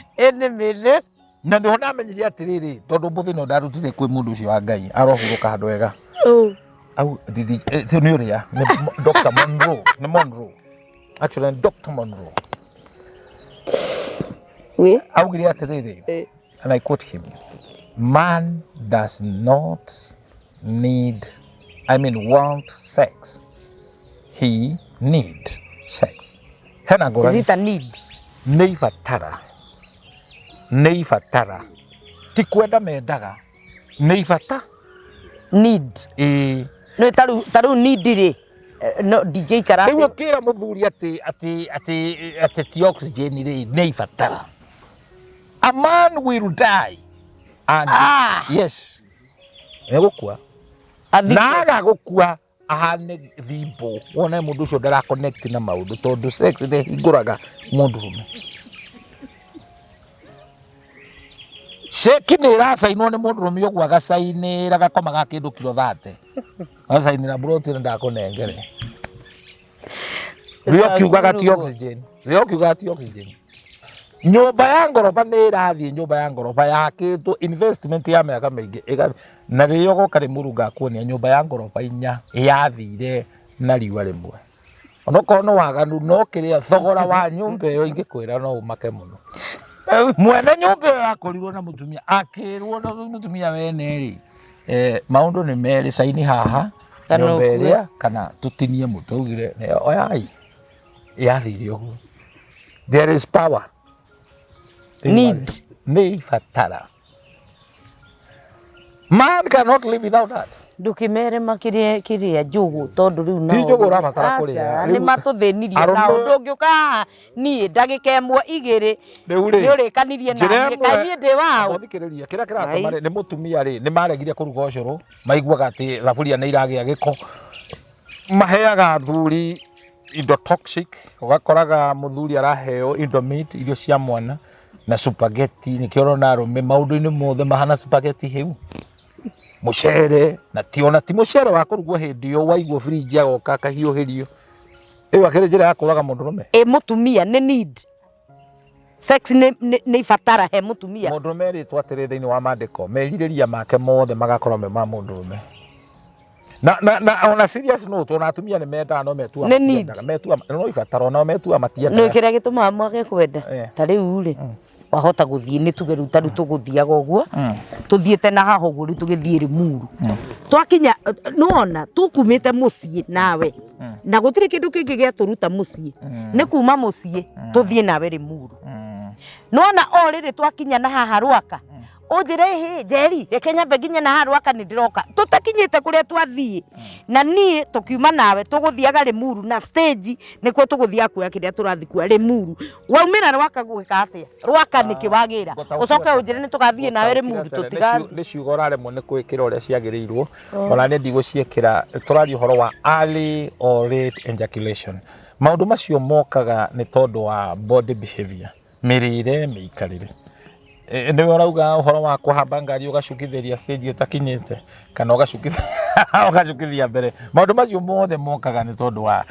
na nĩho ndamenyire atĩrĩrĩ tondũ mũthĩ no ndarutire kwĩ mũndũ ũcio wa Ngai arohurũka handũ wega au nĩ ũrĩa Dr. Monroe actually Dr. Monroe augire atĩrĩrĩ and I quote him, man does not want sex. He need sex. Hena Is ngũrani. it a need? Nĩ ibatara. Ti kwenda mendaga. Nĩ ibata. Need. No taru need ri. No DJ karate. Rĩu ũkĩra mũthuri ati ti oxygen ri nĩ ibatara. A man will die. And yes. Egũkua. Naga gũkua ahane thimbo. Wona mũndũ ũcio ndara connect na maũndũ tondũ sex nĩ hingũraga mũndũrũme. Sheki nĩ ĩracainwo nĩ mũndũrũme ũguo agacainĩra gakomaga kĩndũ kilo 30. Agacainĩra broti ndakũnengere. Rĩo kiugaga ti oxygen. Nyũmba ya ngoroba nĩ ĩrathiĩ nyũmba ya ngoroba yakĩtwo investment ya mĩaka mĩingĩ na rĩo goka rĩ mũrunga kuonia nyũmba ya ngoroba 4 yathire na riũa rĩmwe. Onokorwo no waganu no kĩrĩa thogora wa nyũmba ĩyo ingĩkwĩra no ũmake mũno. Mwene nyũmba ĩyo yakorirwo na mũtumia akĩrwo na mũtumia wene rĩ maũndũ nĩ merĩ saini haha nyũmba ĩrĩa kana tũtinie mũtwe ugire oyai yathire ũguo. There is power. Need. Nĩ ibatara. Man cannot live without that. Ndukimere makiria njugu tondu riu nao. Ti njugu urabatara kuria. Ni matuthenirie nao ndungiuka nie ndagika imwe igiri. Ni urikanirie na kaini ndi wao. Thikiriria kira kiratuma ni mutumia ri ni maregirie kuruga ucuru maiguaga ati thaburia ni iragia giko. Maheaga athuri indo toxic ugakoraga muthuri araheo indo meat irio cia mwana na spaghetti ni kiorona arume maundu-ini mothe mahana spaghetti hiu. Mucere na tiona ti mucere wa kurugwo hindi yo waigwo fridge agoka kahiuhirio. Iyo akire njira ya kuraga mundurume. Mutumia ni need. Sex ni ibatara he mutumia. Mundurume ritwa atiri thiini wa mandiko meririria make mothe magakorwo me ma mundurume. Na ona serious note ona atumia ni menda no metua metua no ibatara no metua matienda. No kira gituma mwage kwenda ta riu ri wahota guthie ni tugeru taru tuguthiaga uguo tuthiete na haho uguo ri tugithie ri muru twakinya nona tukumite mucii nawe na gutire kindu kingi gia turuta mucii ni kuma mucii tuthie nawe ri muru nona o riri twakinya na haha rwaka ujire hi jeri rekenya beginya na haha rwaka ni ndiroka tutakinyite kuria twathie na nie tukiuma nawe tuguthiaga ri muru na stage nikwo tuguthia kuya kiria turathi kwa ri muru waumira rwaka gwika atia rwaka nikiwagira ucoke ujire ni tugathie nawe ri muru tutiga ni ciugo raremwe ni kwikira uria ciagirirwo ona ni ndigũciĩkĩra tũraria ũhoro wa early or late ejaculation. Maũndũ macio mokaga ni tondu wa body behavior mirire miikarire. Nĩ urauga ũhoro wa kuhamba ngari ugacukithiria stage itakinyite kana ugacukithia mbere. Maũndũ macio mothe mokaga ni tondu wa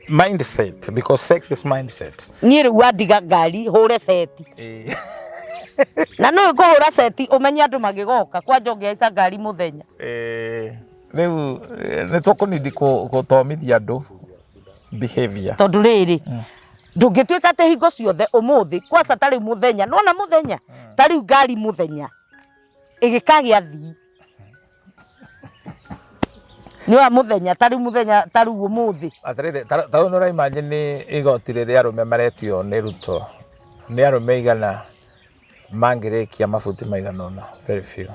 mindset, because sex is mindset. Niĩ rĩu wandiga ngari hũre seti na no kuhura seti umenye andu magigoka kwa njonge ica ngari muthenya riu ni tukunidi guthomithia andu behavior tondu riri ndungituika te hingo ciothe umuthi kwa satari muthenya nona muthenya tari ngari muthenya igikagia thii ni wa muthenya tari umuthi atirire ta no imagine igoti riri arume maretio ni ruto ni arume igana mangirikia mafuti maigana ona very few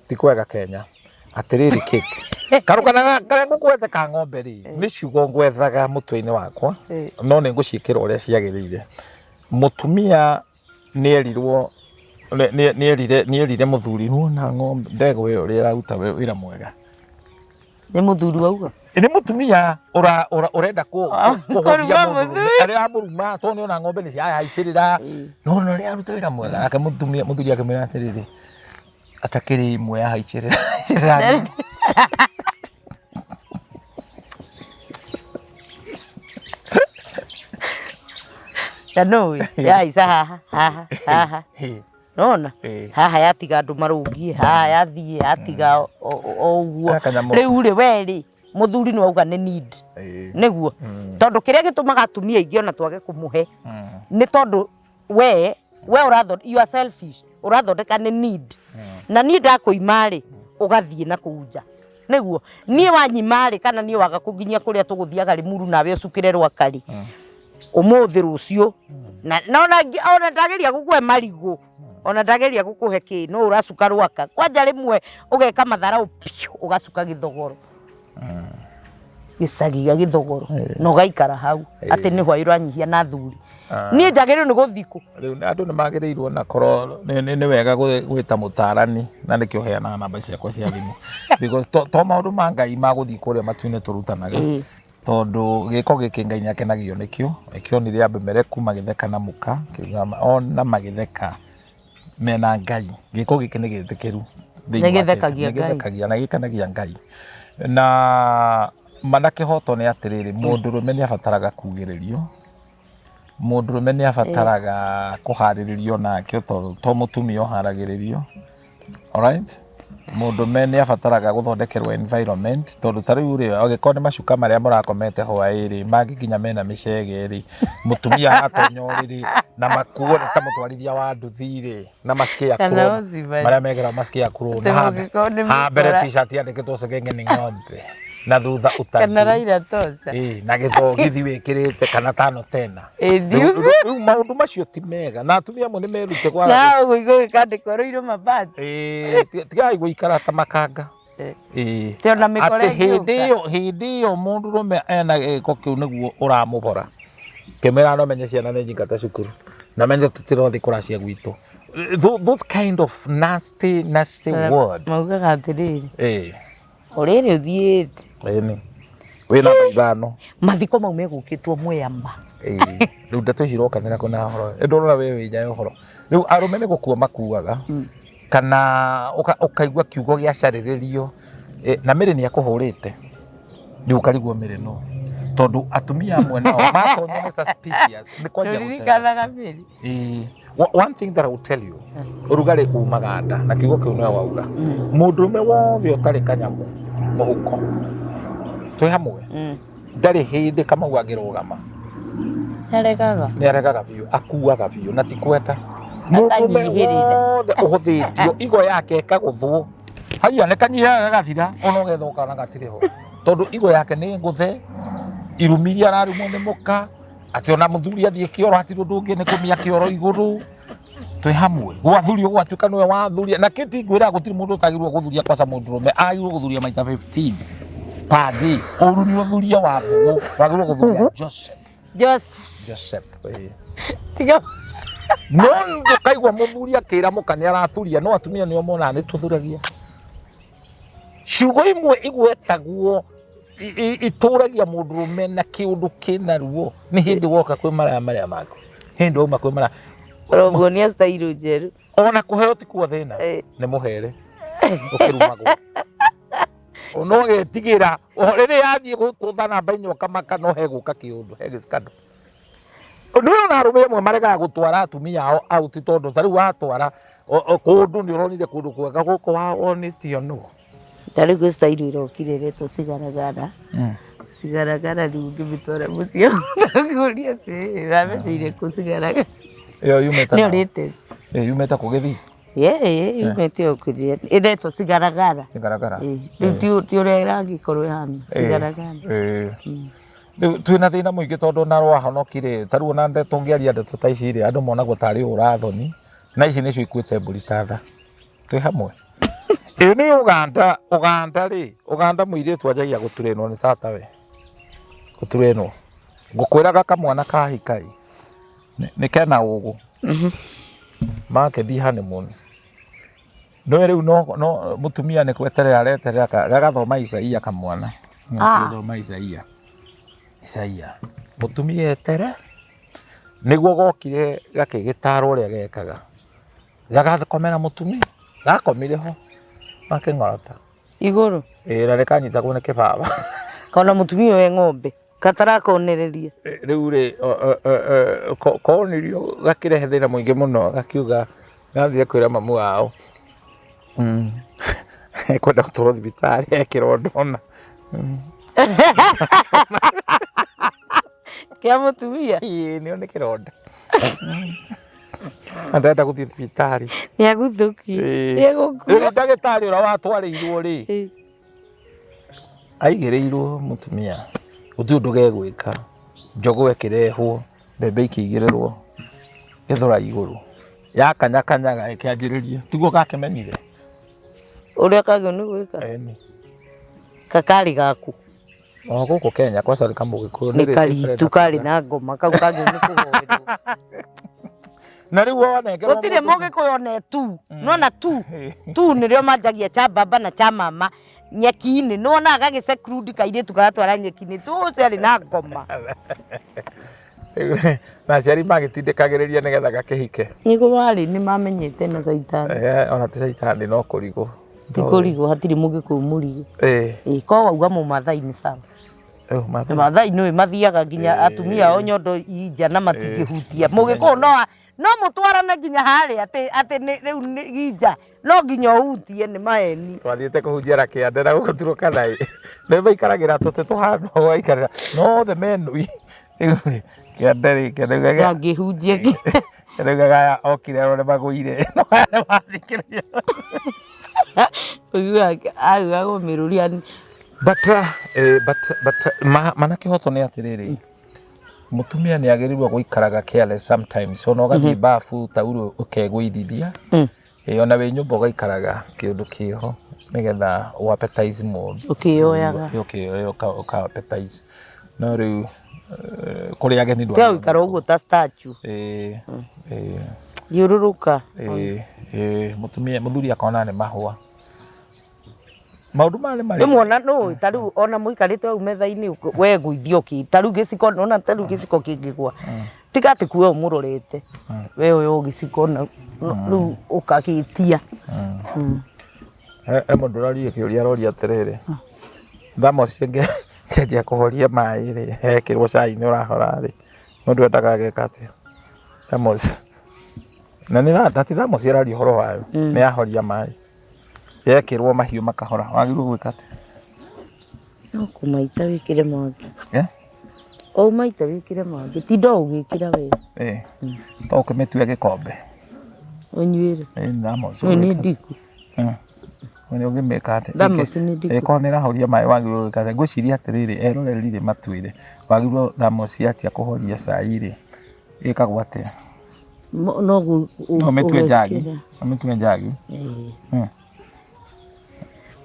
tikwega Kenya atiriri kiti karukana ngukwete ka ng'ombe ri ni ciugo ngwethaga mutwe-ini wakwa no ni nguciikira uria ciagirire. Mutumia ni erire muthuri nuona ng'ombe ndego iyo uria iraruta wira mwega ni muthuri wauga ni mutumia urenda kuhoria mundu aria muruma to ni ona ng'ombe ni cia haicirira no no ria ruta wira mwega aka muthuri akimira atiriri atakiri imwe ya haicirira no ya isa haha nona haha yatiga andu marungie haha yathie atiga oguo riu ri weri muthuri ni auga ni need niguo tondu kiria gitumaga atumia ingi ona twage kumuhe ni tondu we we you are selfish urathondeka ni need na ni ndakuimari ugathie na kuunja niguo nie wanyimari kana nie waga kuginya kuria tuguthiaga rimuru nawe ucukire rwakari umuthi rucio na ona ndageria gukwe marigu ona ndageria gukuhe ki no uracuka rwaka kwanja rimwe ugeka mathara ugacuka githogoro gicagi gia githogoro no gaikara hau ati ni hwa iranyihia na Athuri nie njagirwo ni guthiku riu andu ni magirirwo na koro ni wega gwita mutarani na nikio heana namba ciakwa cia thimu because to maundu ma Ngai maguthi kuria matuine turutanaga tondu giko giki Ngai ni akenagio nikio ni ria Abimeleku magitheka na muka ona magitheka mena Ngai giko giki ni gitikiru githekagia na gikanagia Ngai na manake hoto ni atiriri mundurume ni abataraga kugiririo mundurume ni abataraga kuhariririo nake to mutumia oharagiririo alright mundurume ni abataraga guthondekerwo environment tondu tariu ri agikone macuka maria murakomete hwairi magikinya mena micege ri mutumia atonyoriri na makuo ta mutwarithia wa nduthi ri na maskia kuro maria megera maskia kuro na ha bere t-shirt yandikitwo segenge ni ng'ombe na thutha utandu kana Raila Tosa na githogithi wikirite kana tano tena riu maundu macio ti mega na atumia amwe ni merute kwa na ugo ikandikwo ruiro mabati tigai guikara ta makanga te ona mikore hindi yo mundu rume ena giko kiu niguo uramubora kemera no menye ciana ni nyingata cukuru na menye tutiro kuracia gwitu those kind of nasty word maugaga atiriri uriri uthiite ni wina baithano mathiko mau megukitwo mweyamba riu ndeto cirokanira kuna horo ndorora we winja horo riu arume ni gukua makuaga kana ukaigua kiugo gia cariririo na miri ni akuhurite riu karigwo miri no tondu atumia amwe nao matonye ni suspicious ni kwanja guteka one thing that I will tell you urugari umaganda na kiugo kiu no wauga mundurume wothe utari kanyamu muhuko twi hamwe ndari hindi kama wagirugama ni aregaga biu akuaga biu na tikwenda mundurume wothe uhuthitio igo yake ikaguthwo haya ne kanyihaga gathira ono gethoka na gatiriho tondu igo yake ni nguthe irumiria ararumwo ni muka ati ona muthuri athie kioro hatirwo ndungi ni kumia kioro iguru twi hamwe gwathurio gwatuika niwe wathuria na kiti ngwira gutiri mundu utagirwo guthuria kwa mundurume agirwo guthuria maita 15 padi oru ni uthuria wa mbugu wagirwo guthuria Joseph tiga no kaigwa muthuri akira muka ni arathuria no atumia ni omona ni tuthuragia ciugo imwe igwetagwo ituragia mundurume na kiundu kina ruo ni hindi woka kwi maria mako hindi uma kwi maria Rogonia style jeru ona kuheo ti kwa thina ni muhere ukirumagwo ono getigira orere yathie gukuthana mbainyo kamaka no heguka kiundu hegiskando ono na rume mwe marega gutwara atumia ao out tondu tari watwara kundu ni uronire kundu kwega guko wa onitio no tari gwe style irokire to sigaragara rugi bitore musio ndakuria te rameteire kusigaragara yo yumeta ni orite yumeta kugethi yumete okuria ireto sigaragara ti urera gikorwe hano sigaragara twina thina muingi tondu na rwahonokire taru na nde tungiaria ndeto ta ici ri andu mona gutari urathoni na ici nicio ikuite mburithatha twi hamwe ni Uganda muiritu ajagia guturenwo ni tata we guturenwo ngukwiraga kamwana kahikai ni kena ugu make thi honeymoon no riu no mutumia ni kweterera areterera gagathoma Isaia kamwana thoma Isaia mutumia etere niguo gokire gakigitaro ria gekaga gagathkomera mutumia gakomire ho makeng'orota iguru reka nyita kuone kibaba kana mutumia we ng'ombe katara konereria riu ri konirio gakirehe thina muingi muno gakiuga gathire kwira mamu wao kwenda gutwarwo thibitari ekirondona kia mutumia ni one kironda Andenda guthii thibitari. Niaguthuki. Niagukua. Ndagĩtarĩ ũrĩa watwarĩirwo rĩ. Aigĩrĩirwo mũtumia. Gũtirĩ ũndũ gegwĩka. Njogũ ĩkĩrehwo, mbembe ikĩigĩrĩrwo gĩthũra igũrũ. Yakanyakanyaga ĩkĩanjĩrĩria. Tiguo gakĩmenyire. Ũrĩa kagio nĩ gwĩka. Eni. Kakari gaku. Gũkũ Kenya kwa sarika Mũgĩkũyũ nĩ karitũ kari na ngoma kau kagio nĩ kũhoerwo. Na rĩu wonengerwo gũtirĩ Mũgĩkũyũ one tu. Nona tu nĩrĩo manjagia cha baba na cha mama nyeki-inĩ. Nĩwona gagĩcekrundi kairĩtu gagatwara nyeki-inĩ. Tu ciarĩ na ngoma. Na aciari magĩtindĩkagĩrĩria nĩgetha gakĩhike. Nĩguo warĩ nĩmamenyete na caitani. Ona ti caitani no kũrigwo. Ti kũrigwo hatirĩ Mũgĩkũyũ mũrigũ. Ko wauga Mũmathai nĩ sawa. Mathai nĩwe mathiaga nginya atumia ao nyondo ija na matingĩhutia. Mũgĩkũyũ no mũtwarane nginya harĩa atĩ rĩu nĩ ija no nginya ũhutie nĩ maheni. Twathiĩte kũhunjia kĩande na gũgũturuka naĩ. Nĩ maikaragĩra tũtĩ tũhana waikarĩra no the menui. Kĩande rĩ kĩande ngĩhunjia kĩraugaga okire arore magũire. Agagwo mĩrũria. But manake hoto nĩ atĩrĩrĩ. Mũtumia nĩ agĩrĩirwo gũikaraga careless sometimes. Ona ũgathiĩ bafu tauro ũkegũithithia. Ona wĩ nyũmba ũgaikaraga kĩũndũ kĩho nĩgetha appetize mũndũ. Ũkĩoyaga. Ũka appetize. No rĩu kũrĩ ageni ndwa. Kĩa ũikara ũguo ta statue. Thiũrũrũka. Mũtumia mũthuri akona nĩ mahũa. Maũndũ mane marĩ. Nĩmuona no tarĩu ona mũikarĩte hau metha-inĩ we gũithio kĩ. Tarĩu gĩciko nona tarĩu gĩciko kĩngĩgwa. Tiga atĩ kuwe ũmũrorete. We ũyũ gĩciko na rĩu ũkagĩtia. Mũndũ ũroria kĩũria aroria atĩrĩrĩ. Thamo ciengia kũhoria maĩ rĩ. Hekĩrwo cai nĩ ũrahora rĩ. Mũndũ endaga ageka atĩa. Thamos. Na nĩ thati thamos ĩraria ũhoro wayo. Nĩ yahoria maĩ. Yekĩrwo mahiũ makahora. Wagĩrĩirwo gwĩka atĩa? No kũmaita wĩkĩre mangĩ. O maita wĩkĩre mangĩ. Ti ndo ũgĩkĩra we. To ũkĩmĩtue gĩkombe. Ũnyuĩre. Thamos. Nĩ ndiku. Wene ũngĩmĩka atĩa? Thamos nĩ ndiku. Ĩkorwo nĩ ĩrahoria maĩ wagĩrĩirwo gwĩka atĩa? Ngwĩciria atĩrĩrĩ eroreri matuĩre. Wagĩrĩirwo thamos yatia kũhoria cai rĩ. Ĩkagwo atĩa? No ũmĩtue njagi. Ũmĩtue njagi.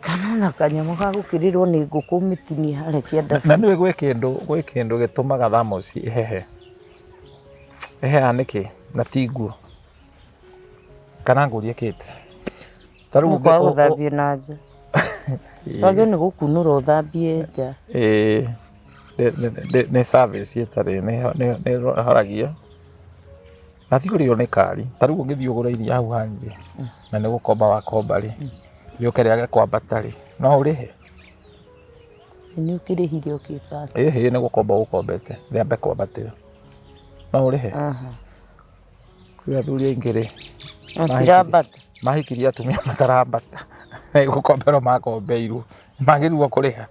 Kana na kanyamũ ga gũkĩrĩrwo nĩ ngũkũ mĩtini harĩa kĩanda. Na nĩwe gwĩ kĩndũ gĩtũmaga thamos ihehe. Iheha nĩkĩ? Na ti nguo. Kana ngũrie kĩti. Tarĩu ũthambie na nja. Wagĩrĩirwo nĩ gũkunũra ũthambie nja. Nĩ service ĩtarĩ nĩ horagia. Na ti kũrĩo nĩ kari. Tarĩu ũngĩthiĩ ũgũre iria hau hanĩ na nĩ gũkomba wakomba rĩ. Nĩũkĩrĩage kwambata rĩ. No ũrĩhe. Nĩ ũkĩrĩhire ũkĩka. Nĩ gũkomba ũkombete. Rĩambe kwambatĩra. No ũrĩhe. Kũrĩ athuri aingĩ rĩ. Matirambata. Mahikirie atumia matarambata. Nĩ gũkomberwo makombeirwo. Magĩrĩirwo kũrĩha.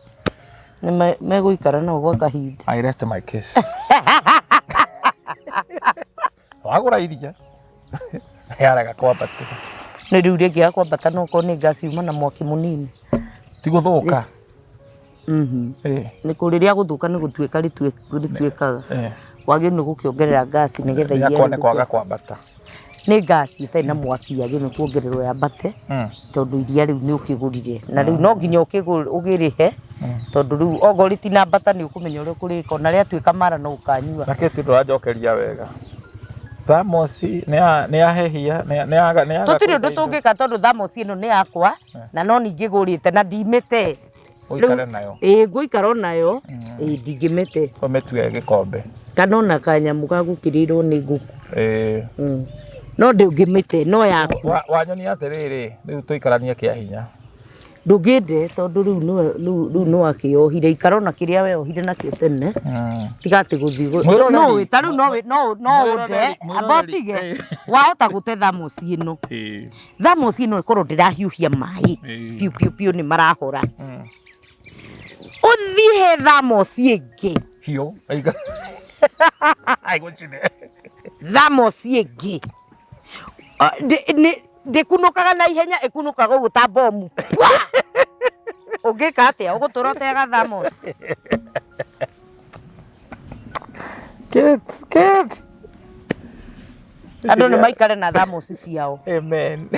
Nĩ megũikara nao gwa kahinda. I rest my case. Wagũra iria. Yaraga kwambatĩra. Nĩ rĩu rĩngĩ ya kwambata no korwo nĩ ngasi uma na mwaki mũnini. Ti gũthũka. Nĩ kũrĩrĩa gũthũka nĩ gũtuĩka rĩtuĩkaga. Wagĩrĩirwo nĩ gũkĩongerera ngasi nĩgetha iria yakone kwaga kwambata. Nĩ ngasi ĩtarĩ na mwaki yagĩrĩirwo nĩ kuongererwo yambate. Tondũ iria rĩu nĩ ũkĩgũrire. Na rĩu no nginya ũgĩrĩhe. Tondũ rĩu okorwo rĩtinambata nĩ ũkũmenya ũrĩa ũkũrĩka. Na rĩatuĩka mara no ũkanyua. Na kĩti ndũranjokeria wega. Thamos nĩ yahehia tũtirĩ ũndũ tũngĩka tondũ thamos ĩno nĩ yakwa na no ningĩ gũrĩte na ndimĩte. Ũikare nayo. Ngũikara nayo. Ndingĩmĩte. Ũmĩtue gĩkombe. Kana ona kanyamũ ga gũkĩrĩrwo nĩ ngũkũ. No ndĩngĩmĩte no yakwa. Wanyonia atĩrĩrĩ rĩu tũikaranie kĩa hinya. Ndũngĩnde tondũ rĩu no akĩohire ikara na kĩrĩa we ohire nakĩo tene. Tiga atĩ gũthiĩ no wĩ tarĩu no ũnde abotige wahota gũte thamos ĩno. Thamos ĩno ĩkorwo ndĩrahiũhia maĩ piu nĩ marahora. Ũthiĩ he thamos ĩngĩ hiũ aigũcine thamos ĩngĩ ndikunukaga na ihenya ikunukaga uguo ta bomu ungika atia ugutura utega thamos Get. andu ni maikare na thamos ciao. Amen.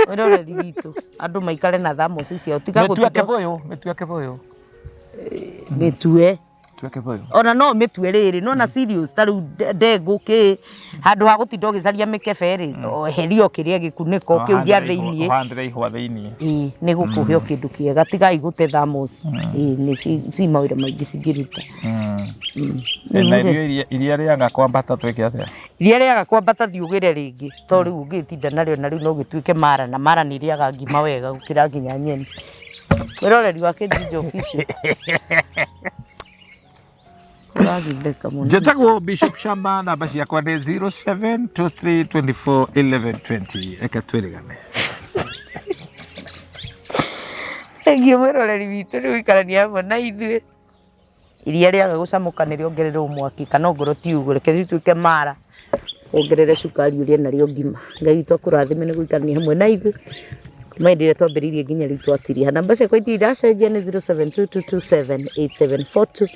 Ora ririto andu maikare na thamos ciao tiga Metue kevoyo. Mitue Tuweke boyo. Ona no mitue riri no na serious taru ndenguki handu ha gutinda ugicaria mikebe ri herio kiria gikuniko kiu gia thiini handire ihwa thiini ni gukuhe kindu kiega tigai gute thamos ni si mawira maingi cingiruta na iria riaga kwambata tweke atia iria riaga kwambata thiugire ringi to riu ungitinda nario na riu no gituike mara na mara ni riaga ngima wega gukira nginya nyeni wiroreri wa Catejijofficial Jetagwo Bishop Shammah namba ciakwa ni 0723241120 eka twirigane Engio mwiroreri witu riu ikarania hamwe na ithuĩ iria rĩaga gũcamũkanĩria ongerere mwaki kana ngoro ti uguo reke rĩtuĩke mara ongerere cukari ũrĩa narĩo ngima Ngai witũ akũrathime nĩ gũikarania hamwe na ithuĩ maendire twambĩrĩirie nginya rĩu twatiria namba ciakwa itiracenjia nĩ 0722278742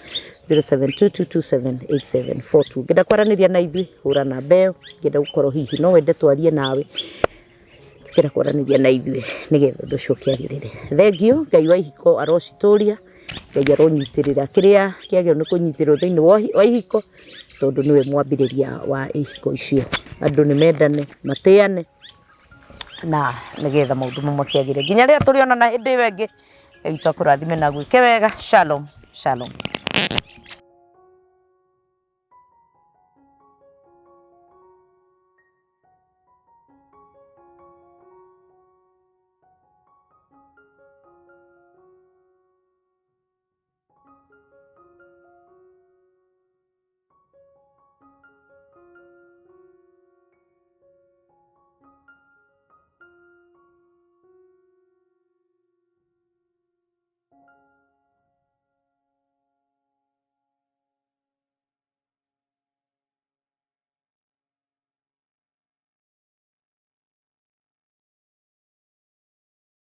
0722278742 ngenda kwaranĩria na ithuĩ hũra namba ĩyo ngenda gũkorwo hihi no wende twarie nawe ngenda kwaranĩria na ithuĩ nĩgetha ũndũ ũcio ũkĩagĩrĩre thengio Ngai wa ihiko arocitũria Ngai aronyitĩrĩra kĩrĩa kĩagĩrĩirwo nĩ kũnyitĩrĩrwo thĩinĩ wa ihiko tondũ nĩwe mwambĩrĩria wa ihiko icio andũ nĩ mendane matĩane na nigetha maundu mamwe kiagire nginya ria turionana hindi wenge Ngai akũrathime na gwĩke wega shalom